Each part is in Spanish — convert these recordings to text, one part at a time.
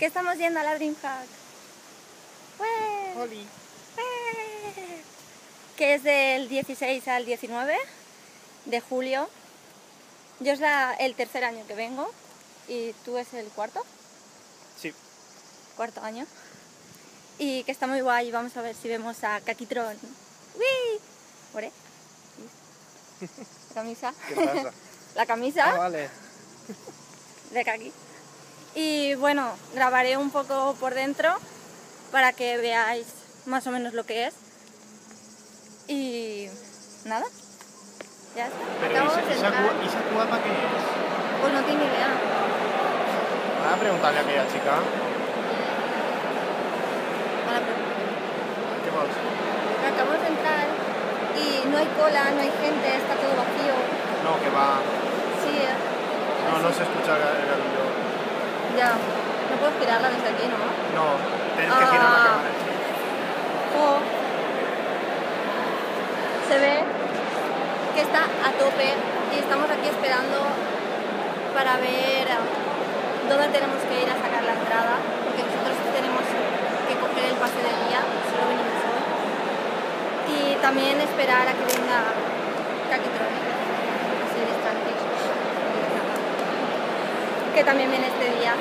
Que estamos yendo a la DreamHack. Oli. Que es del 16 al 19 de julio. Yo es el tercer año que vengo. ¿Y tú es el cuarto? Sí. Cuarto año. Y que está muy guay. Vamos a ver si vemos a Kakitron. ¡Uy! ¿Ore? La camisa. ¿Qué pasa? La camisa Vale. de Kaki. Y bueno, grabaré un poco por dentro para que veáis más o menos lo que es. Y nada, ya está. Pero Acabamos de entrar. ¿esa cuapa qué es? Pues no tengo idea. Voy a preguntarle a aquella chica. Ahora pregunto. ¿Qué pasa? Acabamos de entrar y no hay cola, no hay gente, está todo vacío. No, que va. Sí, No se escucha el galillo. ya. No puedo girarla desde aquí, ¿no? No, tienes que girar la cámara. Oh. Se ve que está a tope y estamos aquí esperando para ver dónde tenemos que ir a sacar la entrada, porque nosotros tenemos que coger el pase del día, solo venimos hoy, y también esperar a que venga Kakitron, así distante, que también viene este día.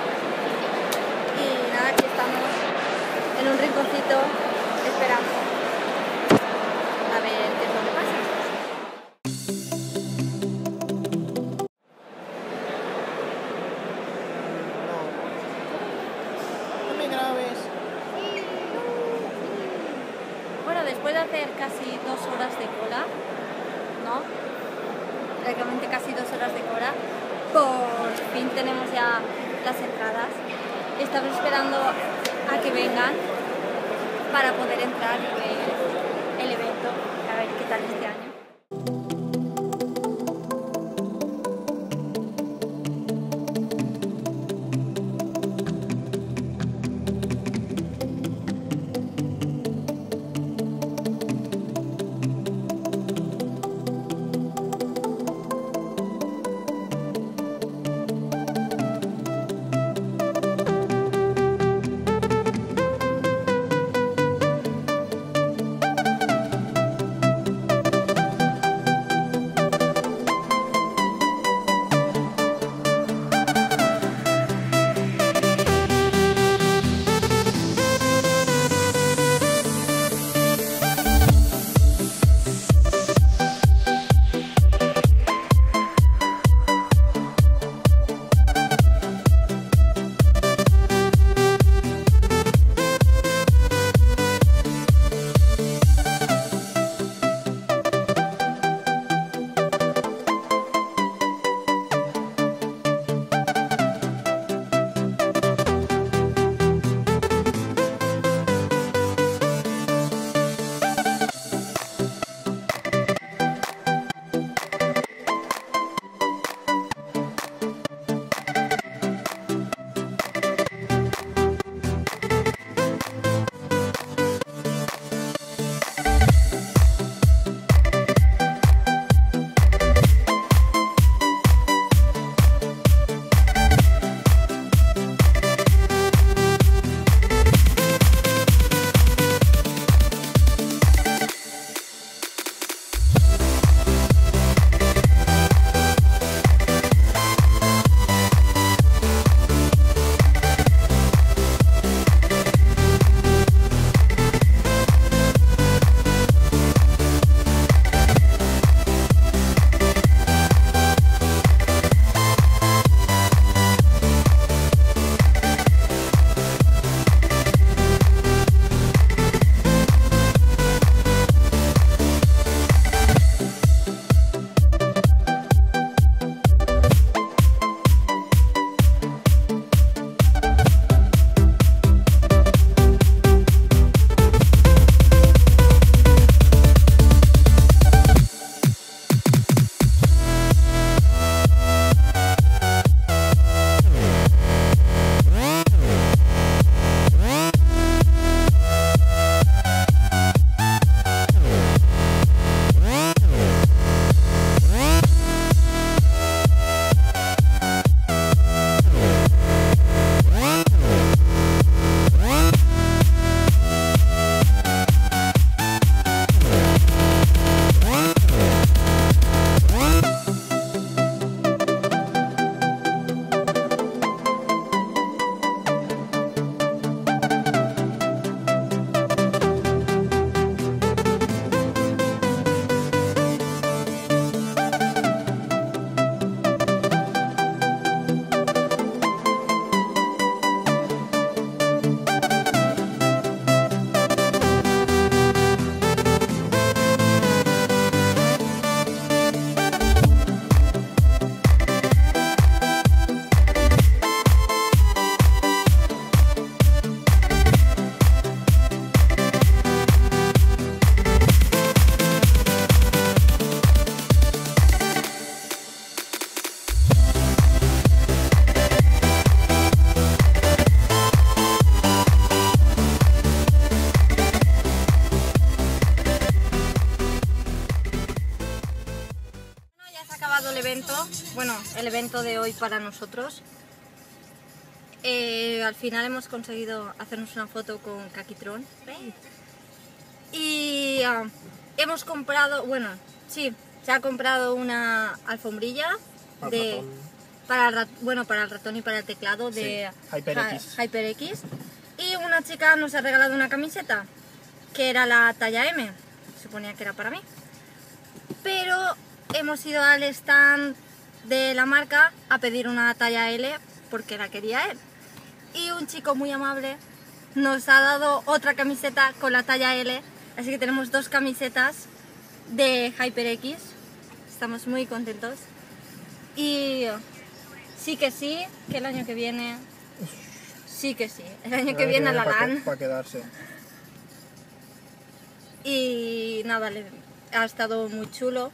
Y nada, aquí estamos en un rinconcito esperando a ver qué es lo que pasa. No me grabes. Bueno, después de hacer casi 2 horas de cola, ¿no? Prácticamente casi 2 horas de cola, por fin tenemos ya las entradas. Estamos esperando a que vengan para poder entrar y ver el evento, a ver qué tal este año. evento de hoy para nosotros. Al final hemos conseguido hacernos una foto con Kakitron. Y hemos comprado, bueno, sí, se ha comprado una alfombrilla para el ratón y para el teclado de HyperX. HyperX. Y una chica nos ha regalado una camiseta que era la talla M, suponía que era para mí. Pero hemos ido al stand de la marca a pedir una talla L porque la quería él. Y un chico muy amable nos ha dado otra camiseta con la talla L, así que tenemos dos camisetas de HyperX. Estamos muy contentos. Y sí, que el año que viene... Sí que sí, el año que viene a la LAN. Para quedarse. Y nada, ha estado muy chulo.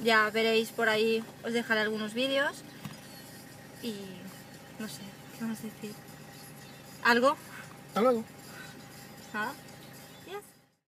Ya veréis por ahí, os dejaré algunos vídeos. Y no sé, ¿qué vamos a decir? ¿Algo? Hasta luego. Nada.